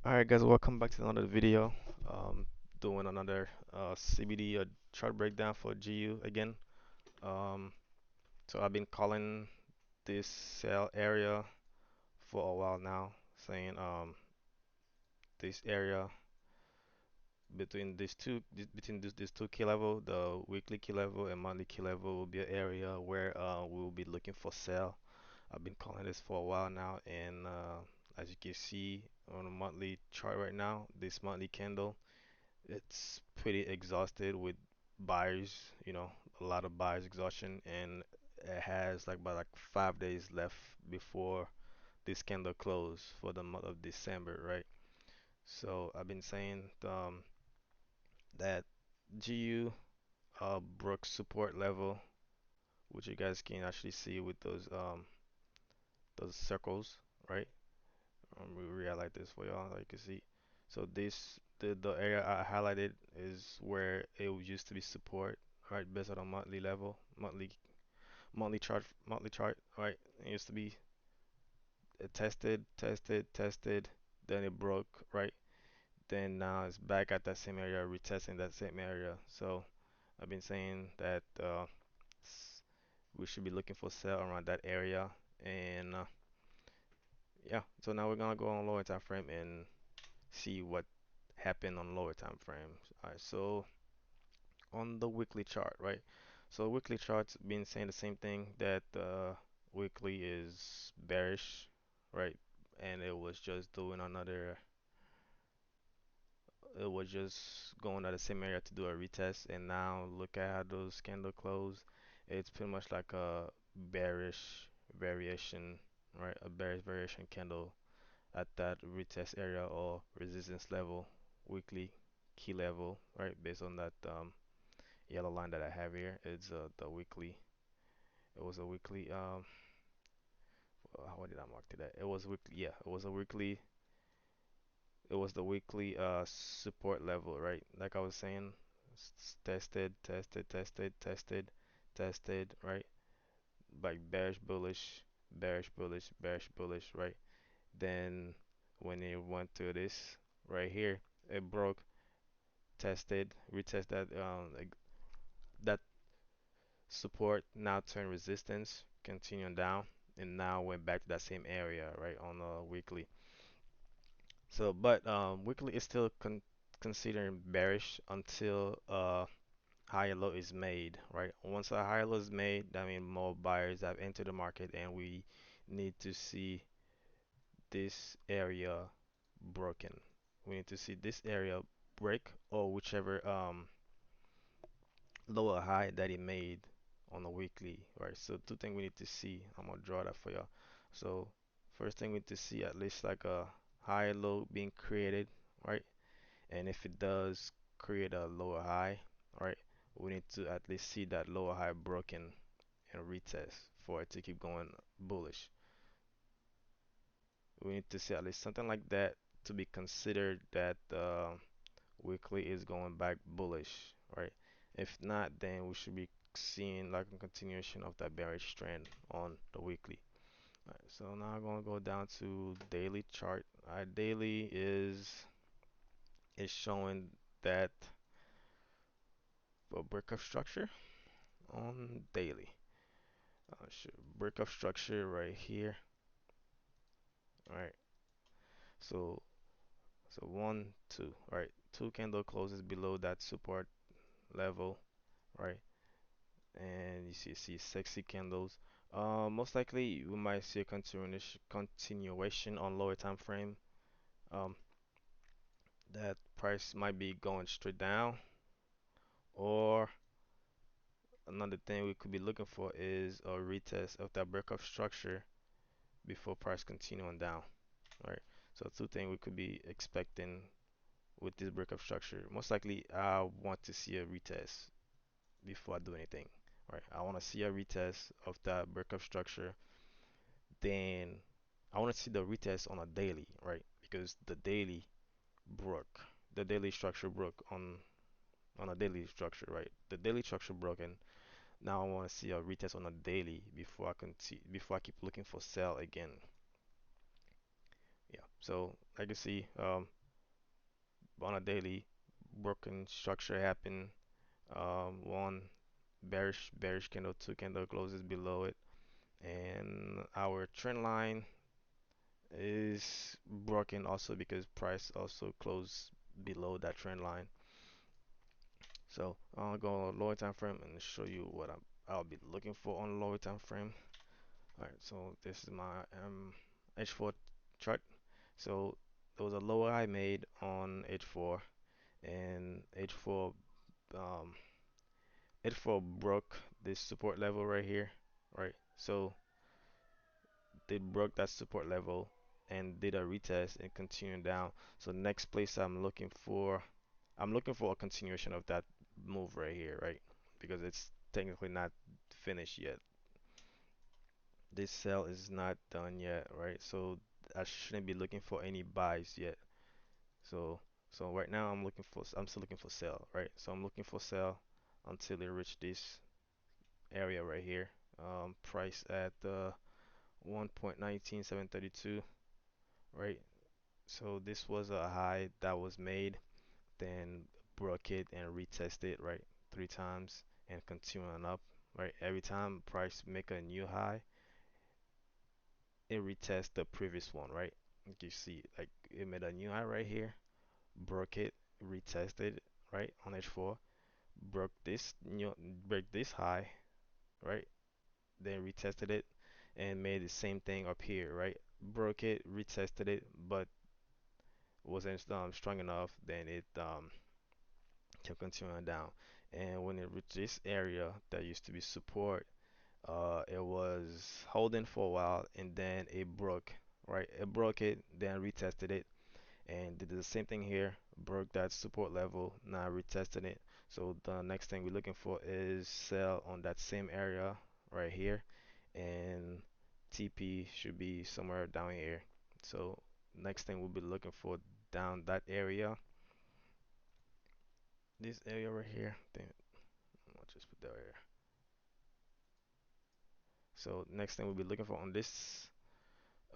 Alright guys, welcome back to another video. Doing another CBD chart breakdown for GU again. Um, so I've been calling this sell area for a while now, saying this area between these two key level, the weekly key level and monthly key level will be an area where we will be looking for sell. I've been calling this for a while now, and as you can see on a monthly chart right now, this monthly candle. It's pretty exhausted with buyers, a lot of buyers exhaustion, and it has like about like 5 days left before this candle close for the month of December, right? So I've been saying that GU broke support level, which you guys can actually see with those circles, right? We highlight this for y'all, like you can see. So the area I highlighted is where it used to be support, right? Based on a monthly level, monthly chart, right? It used to be tested, then it broke, right? Then now it's back at that same area, retesting that same area. So I've been saying that we should be looking for sell around that area, and yeah. So now we're gonna go on lower time frame and see what happened on lower time frames. Alright, so on the weekly chart, right? So weekly charts been saying the same thing that weekly is bearish, right? And it was just going at the same area to do a retest, and now look at how those candle close. It's pretty much like a bearish variation, right? A bearish variation candle at that retest area or resistance level, weekly key level, right? Based on that yellow line that I have here, it's the weekly. It was a weekly. What did I mark today? It was weekly. Yeah, it was a weekly. It was the weekly support level, right? Like I was saying, tested, right? Like bearish, bullish, right? Then when it went to this right here, it broke, tested, retest like that support, now turn resistance, continue down, and now went back to that same area, right, on the weekly. So, but weekly is still considering bearish until higher low is made, right? Once a higher low is made, that means more buyers have entered the market, and we need to see this area broken. We need to see this area break or whichever lower high that it made on the weekly, right? So two things we need to see. I'm gonna draw that for you. So first thing we need to see at least like a high low being created, right? And if it does create a lower high, right, we need to at least see that lower high broken and retest for it to keep going bullish. We need to see at least something like that to be considered that weekly is going back bullish, right? If not, then we should be seeing like a continuation of that bearish trend on the weekly. All right, so now I'm gonna go down to daily chart. Our daily is showing that a break of structure on daily. Break of structure right here. All right. So one, two. All right. Two candle closes below that support level, right? And you see sexy candles. Most likely we might see a continuation on lower time frame. Um, that price might be going straight down, or another thing we could be looking for is a retest of that breakup structure before price continuing down. Right. So two things we could be expecting with this breakup structure. Most likely I want to see a retest before I do anything. Right. I want to see a retest of that breakup structure, then I want to see the retest on a daily, right? Because the daily structure broke on a daily structure, right? The daily structure broken. Now I want to see a retest on a daily before I keep looking for sell again. Yeah. So like you see, on a daily, broken structure happen. One bearish candle, two candle closes below it, and our trend line is broken also because price also closed below that trend line. So I'll go on lower time frame and show you what I'll be looking for on lower time frame. All right, so this is my H4 chart. So there was a lower I made on H4, and um, H4 broke this support level right here, right? So they broke that support level and did a retest and continuing down. So next place I'm looking for a continuation of that move right here, right? Because it's technically not finished yet. This sell is not done yet, right? So I shouldn't be looking for any buys yet. So right now I'm still looking for sell, right? So I'm looking for sell until they reach this area right here. Price at 1.19732, right? So this was a high that was made, then broke it and retested, right? Three times and continuing up, right? Every time price make a new high, it retests the previous one, right? Like you see, like it made a new high right here, broke it, retested, right? On H4, broke this new, break this high, right? Then retested it and made the same thing up here, right? Broke it, retested it, but wasn't strong enough. Then it kept continuing down. And when it reached this area that used to be support, it was holding for a while and then it broke, right? It broke it, then retested it, and did the same thing here. Broke that support level, now retesting it. So the next thing we're looking for is sell on that same area right here, and TP should be somewhere down here. So next thing we'll be looking for down that area, this area right here. Then I'll just put that right here. So next thing we'll be looking for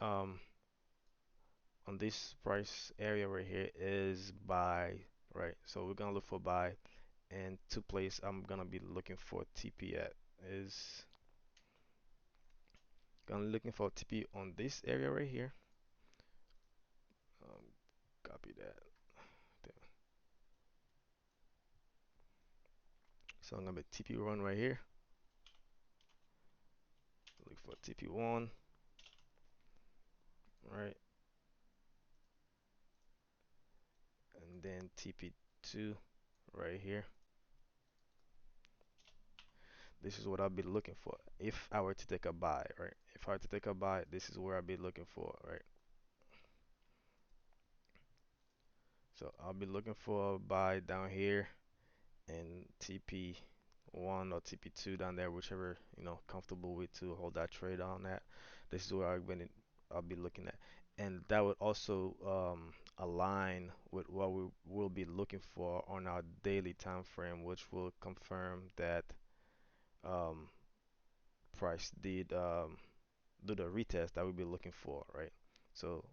um on this price area right here is buy, right? So we're gonna look for buy, and to place I'm gonna be looking for TP at is gonna looking for TP on this area right here. Um, Copy that. There. So I'm gonna be TP1 right here. Look for TP1, right, and then TP2 right here. This is what I'll be looking for if I were to take a buy, right? If I were to take a buy, this is where I'll be looking for, right? So I'll be looking for a buy down here and TP1 or TP2 down there, whichever comfortable with to hold that trade on that. This is where I'll be looking at, and that would also align with what we will be looking for on our daily time frame, which will confirm that um, price did do the retest that we'll be looking for, right? So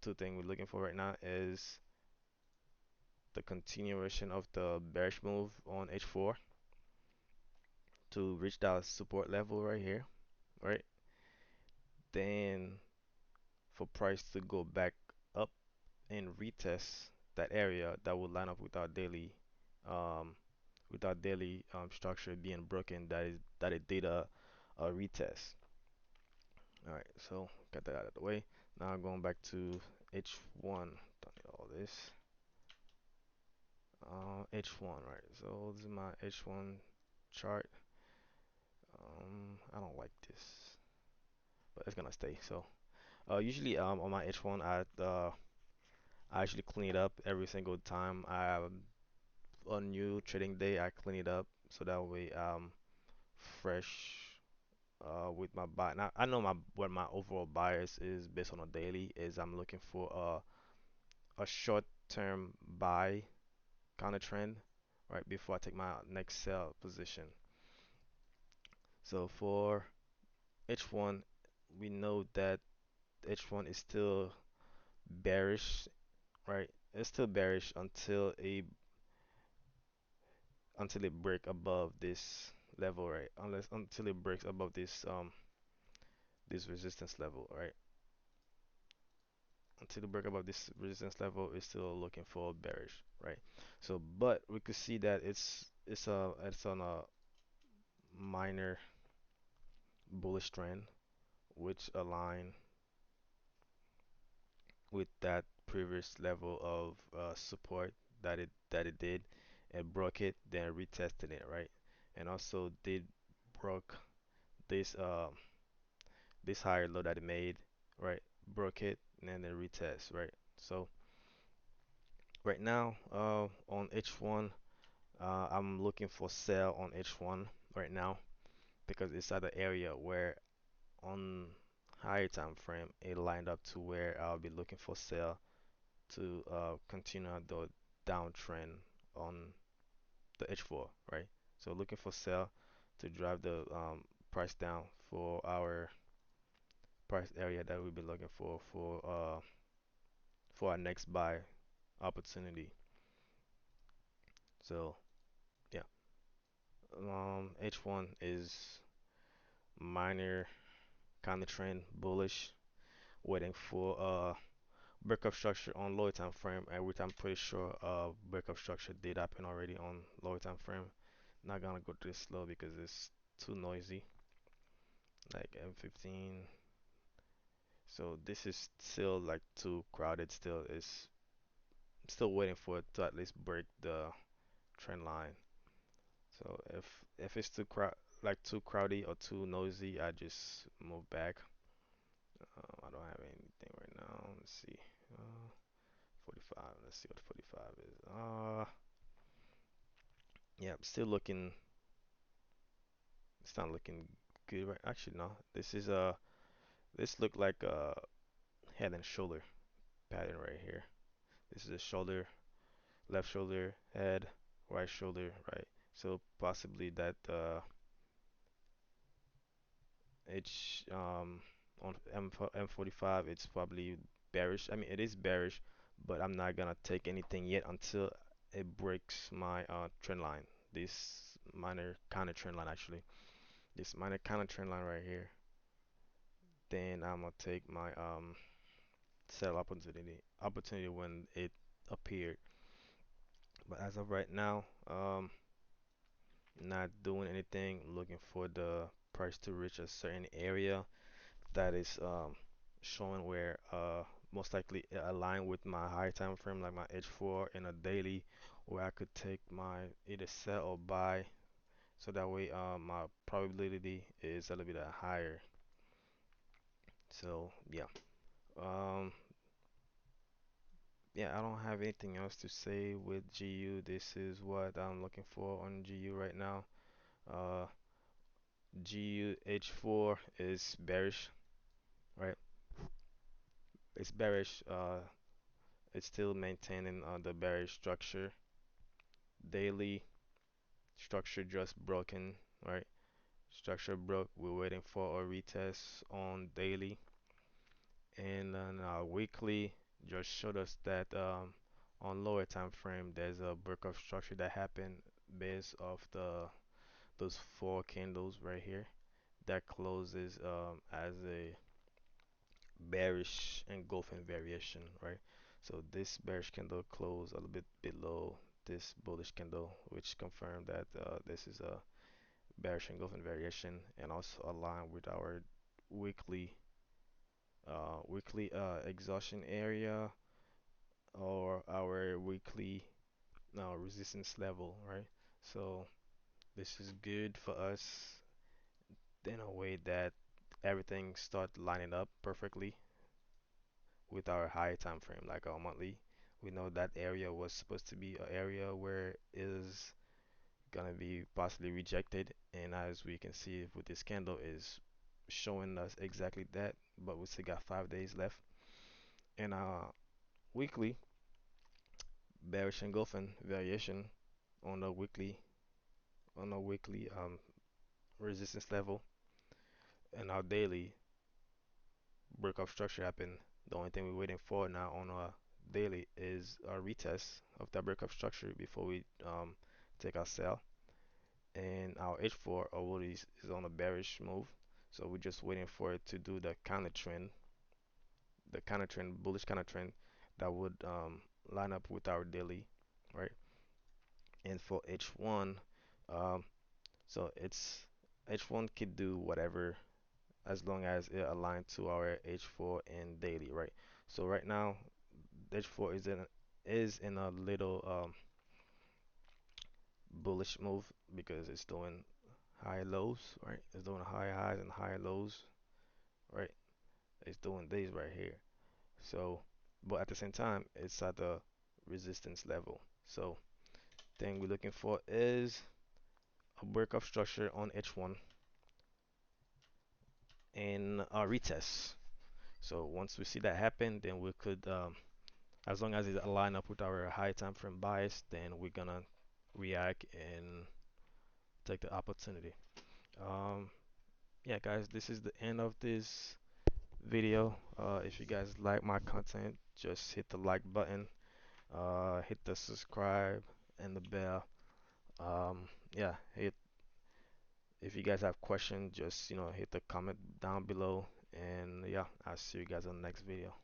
two things we're looking for right now is the continuation of the bearish move on H4 to reach that support level right here, right? Then for price to go back up and retest that area that will line up um, with our daily structure being broken, that it did a retest. All right, so got that out of the way. Now going back to H1, don't need all this. H1, right? So this is my H1 chart. I don't like this, but it's gonna stay. So usually on my H1, I actually clean it up every single time. On new trading day, I clean it up so that way fresh with my buy. Now I know my what my overall bias is based on a daily is I'm looking for a short term buy kind of trend right before I take my next sell position. So for H1, we know that H1 is still bearish, right? It's still bearish until it break above this level, right? Unless until it breaks above this resistance level, right? Until it break above this resistance level, it's still looking for bearish, right? So, but we could see that it's on a minor bullish trend, which align with that previous level of support that it did. It broke it, then retested it, right? And also did broke this this higher low that it made, right? Broke it and then retest, right? So right now, on H1, I'm looking for sell on H1 right now because it's at the area where on higher time frame it lined up to where I'll be looking for sell to continue the downtrend on the H4, right? So looking for sell to drive the price down for our price area that we'll be looking for our next buy opportunity. So yeah, H1 is minor kind of trend bullish, waiting for breakup structure on lower time frame, and which I'm pretty sure breakup structure did happen already on lower time frame. Not gonna go this slow because it's too noisy, like M15. So this is still like too crowded. Still is still waiting for it to at least break the trend line. So if it's too crowdy or too noisy, I just move back. I don't have anything right now. Let's see. Uh, 45. Let's see what 45 is. Yeah, still looking. It's not looking good, right? Actually, no. This look like a head and shoulder pattern right here. This is a shoulder, left shoulder, head, right shoulder, right. So possibly that H on M45 it's probably bearish. I mean it is bearish, but I'm not gonna take anything yet until it breaks my trend line. This minor counter trend line actually. This minor counter trend line right here. Then I'm gonna take my sell opportunity when it appeared. But as of right now, not doing anything, looking for the price to reach a certain area that is showing where most likely it align with my high time frame like my H4 in a daily where I could take my either sell or buy so that way my probability is a little bit higher. So um yeah, I don't have anything else to say with GU. This is what I'm looking for on GU right now. uh GU H4 is bearish, right? It's bearish. It's still maintaining the bearish structure. Daily structure just broken, right? Structure broke. We're waiting for a retest on daily, and then weekly just showed us that on lower time frame there's a breakup structure that happened based off those four candles right here that closes as a bearish engulfing variation, right? So this bearish candle closed a little bit below this bullish candle, which confirmed that this is a bearish engulfing variation, and also align with our weekly exhaustion area or our weekly resistance level, right? So this is good for us in a way that everything start lining up perfectly with our high time frame, like our monthly. We know that area was supposed to be an area where is gonna be possibly rejected, and as we can see with this candle is showing us exactly that, but we still got 5 days left. And weekly bearish engulfing variation on a weekly resistance level, and our daily breakup structure happened The only thing we're waiting for now on a daily is a retest of that breakup structure before we take our sell. And our H4 already is on a bearish move, so we're just waiting for it to do the counter trend, bullish counter trend that would line up with our daily, right? And for H1, um, so it's H1 could do whatever as long as it aligns to our H4 and daily, right? So right now, H4 is in a little bullish move because it's doing high lows, right? It's doing high highs and high lows, right? It's doing these right here. So, but at the same time, it's at the resistance level. So, thing we're looking for is a breakup structure on H1 and a retest. So once we see that happen, then we could, as long as it align up with our high time frame bias, then we're gonna react and take the opportunity. Um, yeah, guys, this is the end of this video. If you guys like my content, just hit the like button, hit the subscribe and the bell. Yeah, hit if you guys have questions, just hit the comment down below, and yeah, I'll see you guys on the next video.